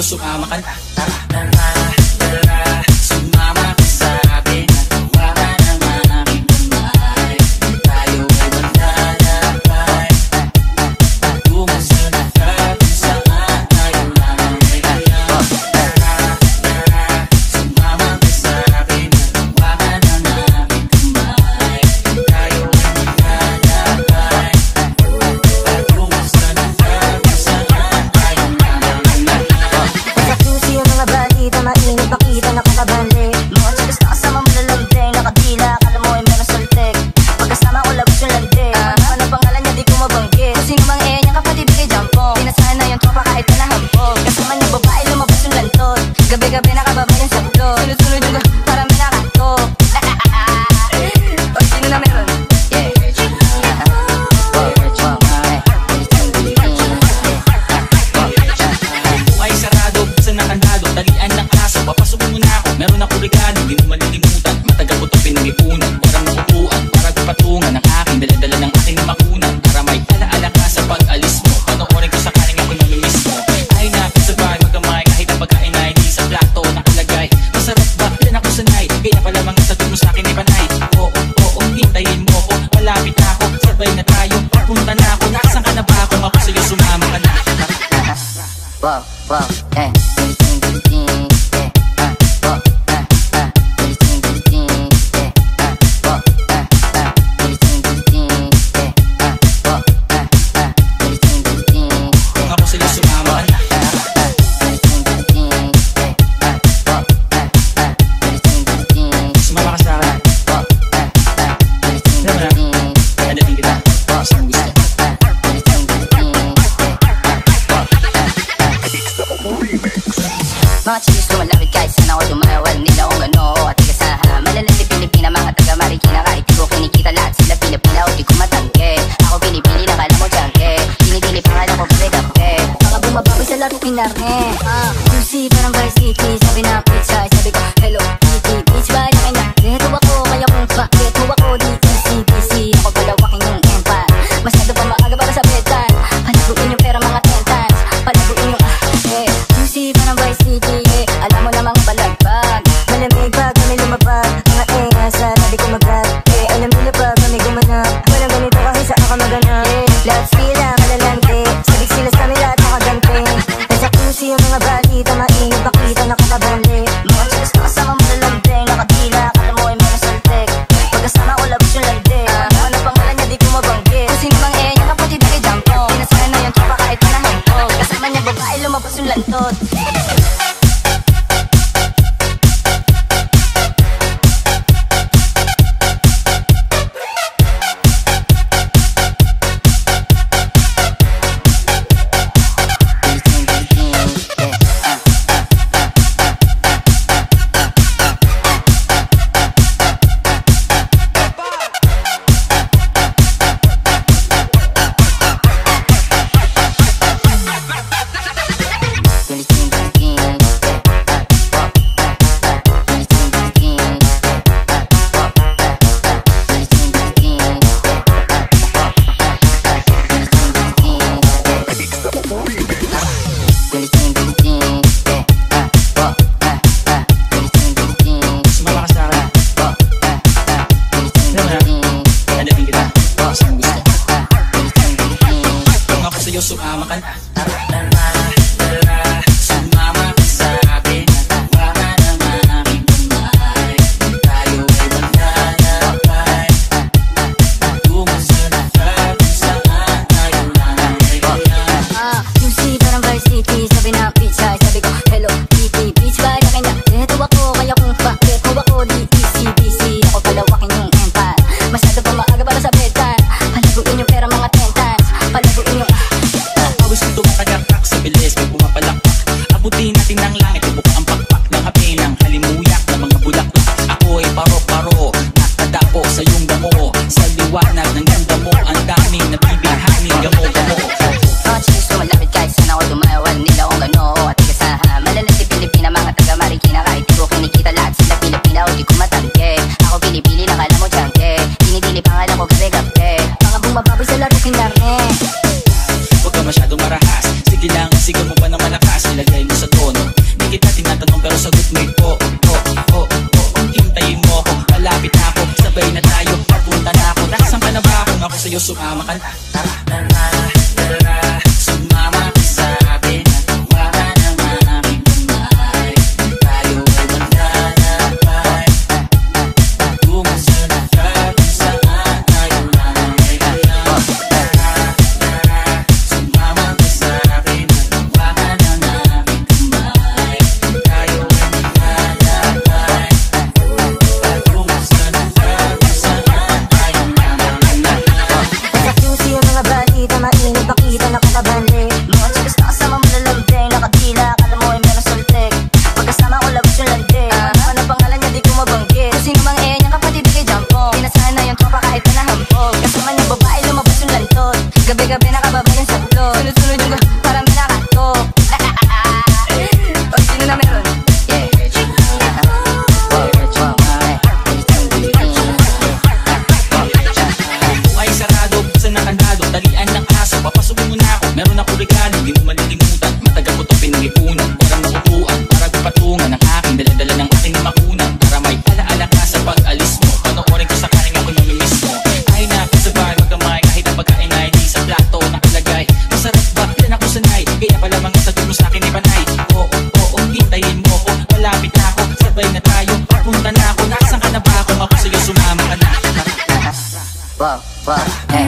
sumama ka na. Tara, tara, tara, sumama ka sa akin. Hawakan ang aking kamay. Tayo ay maglalakbay tungo sa lugar kung saan tayo lang ay kaya. Tara, tara, sumama ka sa akin. Hawakan ang aking kamay. Tayo ay maglalakbay tungo sa lugar kung saan tayo lang ay kaya. Sa QC yung mga balita, mainit pakita na kakabali. Mga chicks na kasama malalambing, nakadila, akala mo ay meron saltek. Pagkasama ko labas yung lande, ano ang pangalan niya di ko mabanggit. Kung sino mang niyang kapatid kay Jampong, pinasahan na yung tropa kahit na nahampog. Kasama niya babae, lumabas yung lantot. Gabi-gabi nakababa yung sablot. Sunod-sunod yung para may nakatok. O sino na meron? Ay sarado, buksan ng kandado, talian ng aso, papasukin mo na ako. Meron ako regalo, di mo malilimutan. Matagal ko ito pinag-ipunan, parang nakupuan, para patungan ng aking dala-dala ng aking makunan. Para may alaala ka sa pag-alis mo, panoorin ko sakaling ako'y mamimiss mo. Ay nakasabay, magkamay, kahit ang pagkain ay di sa plato nakalagay. Masarap ba? Yan ako sanay, kaya pala mga sagot mo sa'kin ay panay. Oo, oo, hintayin mo ko, malapit na ako, sabay na tayo, punta na ako. Nakasan ka na ba ako? Ako sa'yo sumama ka na. Wow, wow, Ako sa'yo sumama ka na. Sumama ka sa akin. Adating kita. Saan gusto? mga chicks lumalapit kahit saan ako dumawal. Nila kung ano at ikasaha. Malalandi Pilipina, mga taga Marikina. Kahit di ko kinikita lahat sila Pilipina o di ko matangke. Ako pinipili na kala mo jangke. Tinitili pangalan ko pwede. Mga bumabawi sa laro pinarne. Juicy parang Vice City. Sabi na pizza, sabi ko hello Kitty. Beach ba na kanya? Geto ako, kaya kung bakit ho ako di easy busy. Ako palawakin yung empire. Masyado pa maaga para sa bedtime. Palaguin yung pera mga 10 times. Palaguin yung juicy parang Vice City. Alam mo na mga balagbag. Malamig pag kami lumapag. Mga sana di ko mag-rap. Alam nila pag kami gumanap. Walang ganito kahit saan ka maganap. Lahat sila malalante. Sabik sila sa amin lahat nakagante. Nasa QC yung mga balita, mainit pakita na kakabali. Mga chicks na kasama malalambing, nakadila, akala mo ay meron saltek. Pagkasama ko labas yung lande, ano ang pangalan niya di ko mabanggit. Kung sino mang niyang kapatid kay Jampong, pinasahan na yung tropa kahit na nahampog. Kasama niya babae, lumabas yung lantot. Sumama ka na. Tara, tara, tara, sumama ka sa akin. Hawakan ang aking kamay. Tayo ay maglalakbay tungo sa lugar kung saan tayo lang ay kaya. QC parang Vice City. Sabi na pizza, sabi ko hello Kitty. Beach ba na kanya? Geto ako, kaya kung bakit ho ako di easy busy. Ako palawakin yung empire. Masyado pa maaga para sa bedtime. Palaguin yung pera mga 10 times. Palaguin yung Gusto malapit na ako, sabay na tayo, papunta na ako. Nasaan ka na ba? Kung ako sa'yo sumama ka na. Tara, tara, tara, sumama ka sa akin. Tawagan ang aking kamay. Tayo ay maglalakbay tungo sa lugar kung saan tayo ay alam. Tara, tara, sumama ka sa akin. Tawagan ang aking kamay. Tayo ay maglalakbay tungo sa lugar kung saan tayo ay alam. Sa QC yung mga balita, mainit makita nakakabali. Mga chicks na kasama mo lalambing, nakadila, akala mo ay meron sultik. Pagkasama ko labas yung landi, ano pangalan niya di ko mabanggit. Kung sino mang niya kapatid kay Jampong, pinasahan na yung tropa kahit na nahampog. Kasama niya babae lumabas yung lantot, gabi-gabi nakababa yung saklot. Sunod-sunod yung parang may nakatok. O sino na meron? Ay sarado, buksan na kandado, talian ng aso, papasukin mo na ako. Meron ako regalo, hindi mo malilimutan. Matagal ko to pinag-ipunan, parang nakutuan, para patungan ng aking daladala ng aking makunan. Para may alaala ka sa pag-alis mo, panoorin ko sa karing ako'y mamimiss mo. Ay na, sabay magkamay, kahit ang pagkain ay di sa plato nakalagay. Masarap ba? Yan ako sanay, kaya pala mga sagot mo sa'kin ay panay. Oo, oo, hintayin mo ako, malapit na ako, sabay na tayo, papunta na ako. Nasaan ka na ba? Kung ako sa'yo sumama ka na. Wow, wow, hey.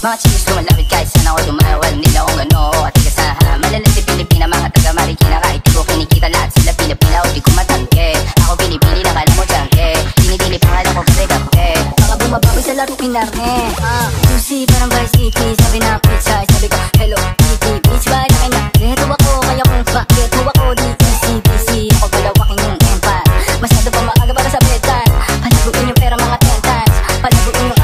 Mga chicks lumalapit kahit saan ako dumawal, nila kung gano at igasaha. Malalandi Pilipina, mga taga Marikina, kahit di ko kinikita lahat sila Pilipina o di ko matangke. Ako pinipili na kala mo tiyangke, dinidili pangalan ko kasi kape. Baka bumabawi sa laro pinarne. Susi parang Vice City, sabi na pizza, sabi ko hello Kitty. Beach ba na kanya, geto ako, kaya kung bakit mo ako di easy busy. Ako palawakin yung empan, masyado pa maaga para sa bedtime. Palaguin yung pera mga 10 times, palaguin yung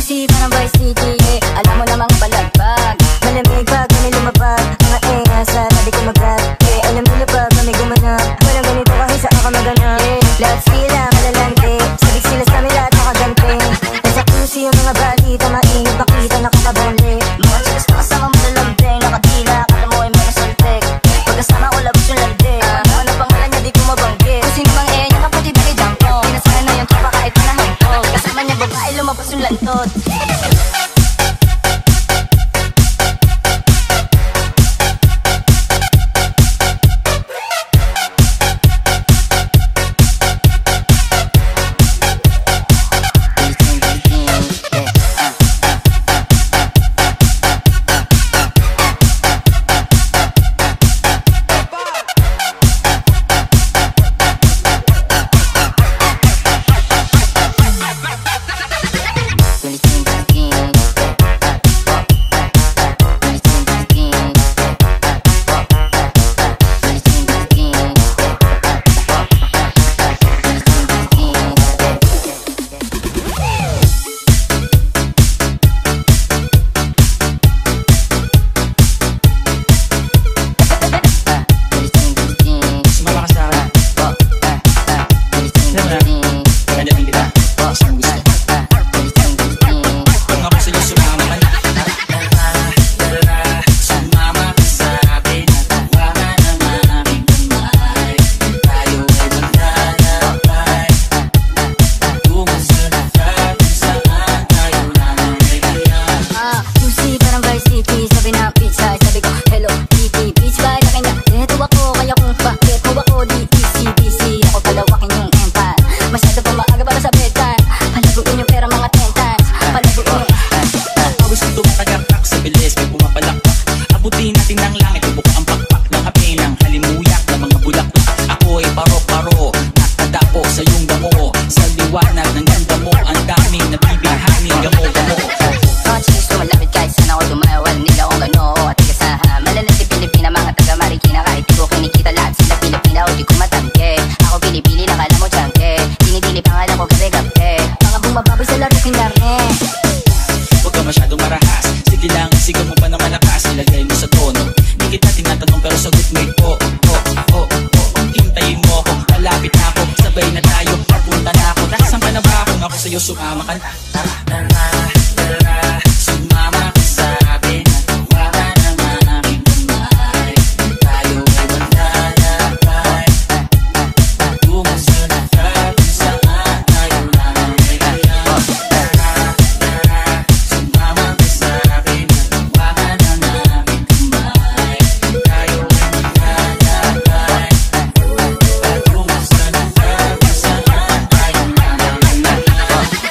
Susi parang Vice City, alam mo namang balagbag. Malamig pag kami lumabag, mga sa nabi ko mag-rap. Alam nila pag kami gumanap, walang ganito kahit saan ka maganap. Lahat sila malalante, sabik sila sa amin lahat nakagante. Nasa QC yung mga balita, mainit makita nakakabali. Mga chicks na kasama mo lalambing, nakadila, akala mo ay meron sultik. Pagkasama ko labas yung landi, ano pangalan niya di ko mabanggit. Kung sino mang niya kapatid kay Jampong, pinasahan na yung tropa kahit na nahampog. Kasama niya babae lumabas yung lantot. Feeling sa'yo, sumama ka na. Tara, sumama ka sa akin at hawakan ang aking kamay. Tayo ay maglalakbay tungo sa lugar kung saan tayo lang ay kaya. Tara, sumama ka sa akin at hawakan ang aking kamay. Tayo ay maglalakbay tungo sa lugar kung saan tayo lang ay kaya.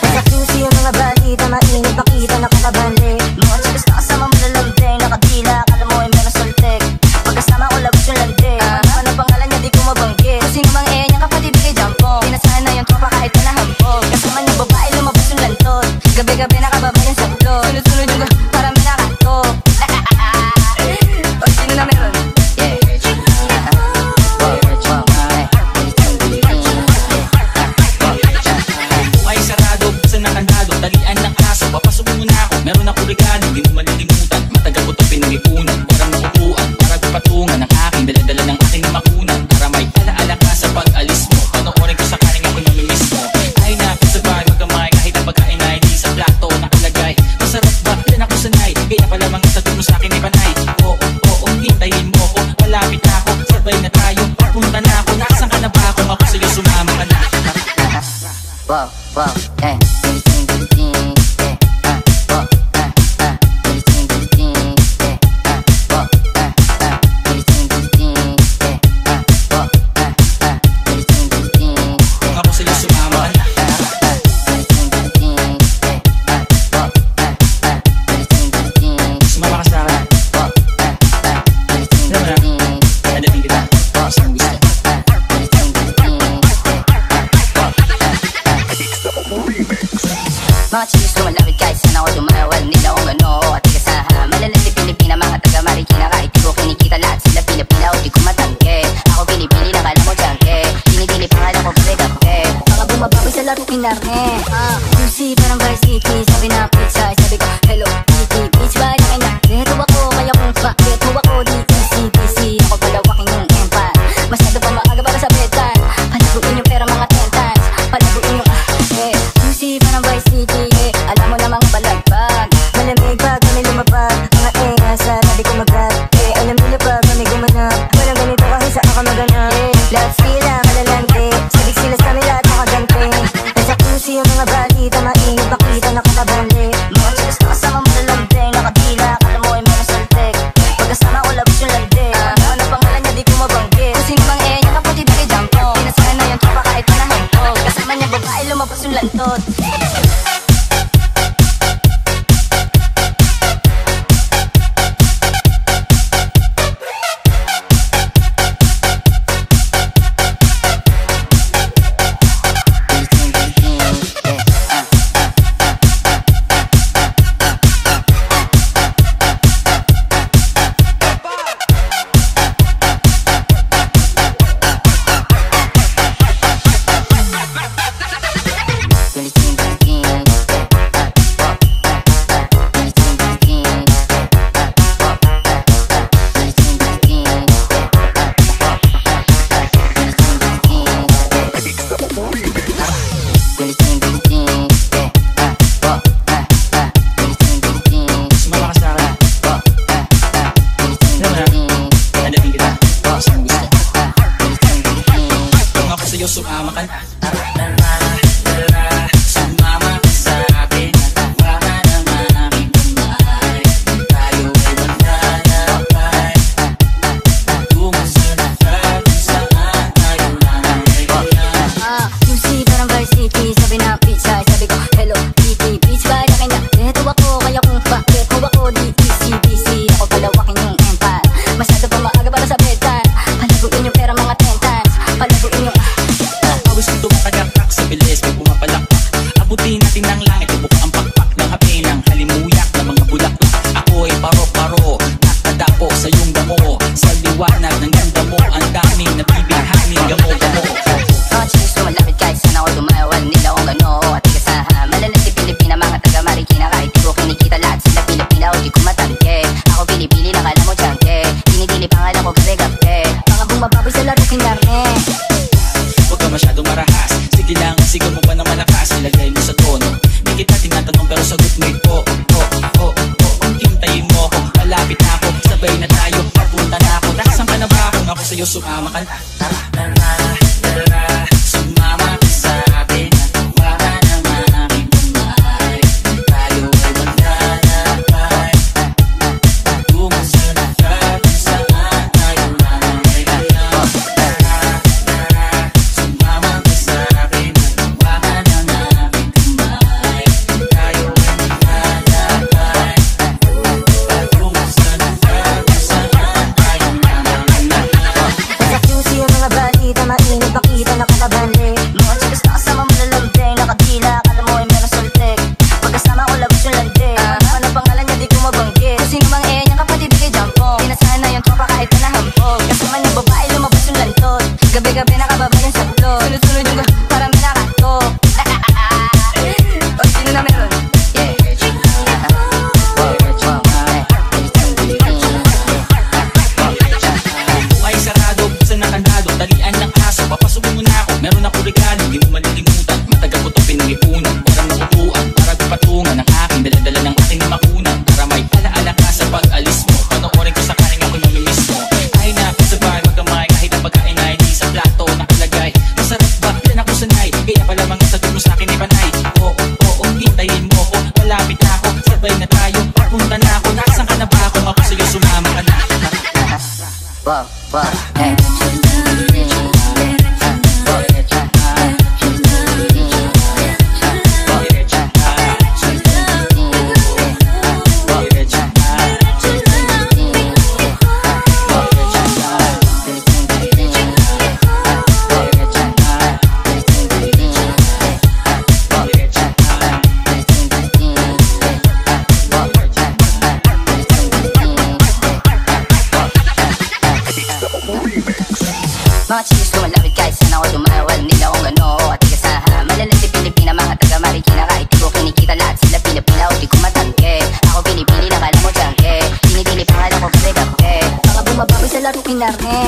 Sa QC yung mga balita, mainit pakita nakakabali. Mga chicks na kasama malalambing, nakadila, akala mo ay meron soltek. Pagkasama ko labas yung lande, ano ang pangalan niya di ko mabanggit. Kung sino mang niya kapatid kay Jampong, pinasahan na yung tropa kahit na nahampog. Kasama niya babae lumabas yung lantot, gabi-gabi nakababa yung sablot. Sunod-sunod yung parang may nakatok. O sino na meron? Ay sarado, buksan ng kandado, talian ng aso, papasok mo na ako. Meron ako regalo, di mo malilimutan. Matagal ko to pinag-ipunan, parang nakupuan, para patungan ng aking dala-dala ng aking makunan. Para may alaala ka sa pag-alis mo, panoorin ko sa kaning ako'y mamimiss mo. Ay na, sa bahay magkamay, kahit ang pagkain ay di sa plato nakalagay. Masarap ba? Yan ako sanay, kaya pala mga sagot mo sa akin ay panay. Oo, hintayin mo ko, malapit na ako, sabay na tayo, punta na ako. Nakasan ka na ba ako? Ako sa'yo, sumama ka na. Wow, biliting, biliting, wow, biliting, biliting, wow, biliting, biliting, wow, biliting, biliting, Ako sa'yo, sumama ka na. biliting, biliting, wow, biliting, biliting, Sumama ka sa akin. wow, biliting, biliting, Adating kita. Saan gusto? biliting, biliting. Mga chicks lumalapit kahit saan ako dumawal, nila kung ano at ikasaha. Malalandi Pilipina, mga taga Marikina, kahit di ko kinikita lahat sila Pilipina o di ko matangke. Ako pinipili na kala mo jangke, dinidili pangalan ko pagkakapke. Mga bumabawi sa laro kinarne, juicy parang Vice City. Sabi na pizza, sabi ko hello kitty. Beach ba niya na, reto ako, kaya kung bakit ho ako di easy busy. Ako palawakin yung empire, masyado pa maaga para sa bedtime. Palaguin yung pera mga 10 times, palaguin yung juicy parang Vice City. Alam mo na mga balagbag, malamig pag kami lumapag. Mga sana di ko mag-rap. Alam nila pag kami gumanap, walang ganito kahit saan ka maganap. Lahat sila malalante, sabik sila sa amin lahat nakagante. Nasa QC yung mga balita, mainit pakita nakakabali. Mga chicks na kasama malalambing, nakadila, akala mo ay meron soltek. Pagkasama ko labas yung lande, ano ang pangalan niya di ko mabanggit. Kung sino mang niya kapatid kay Jampong, pinasahan na yung tropa kahit na nahampog. Kasama niya babae lumabas yung lantot. Biliting, biliting, akin ay panay. Oo, oo, hintayin mo ko. Malapit na ako, sabay na tayo. Papunta na ako, nasan ka na ba ako? Ako sa'yo sumama ka na. Wow, wow, hey. Mga chicks lumalapit kahit saan ako dumawal. Nila kung gano at tigasaha. Malalandi Pilipina, mga taga Marikina. Kahit di ko kinikita, lahat sila Pilipina o di ko matangke. Ako pinipili na kala mo tiyangke. Dinidili pangalan ko kasi kape. Baka bumabawi sa laro kinarne.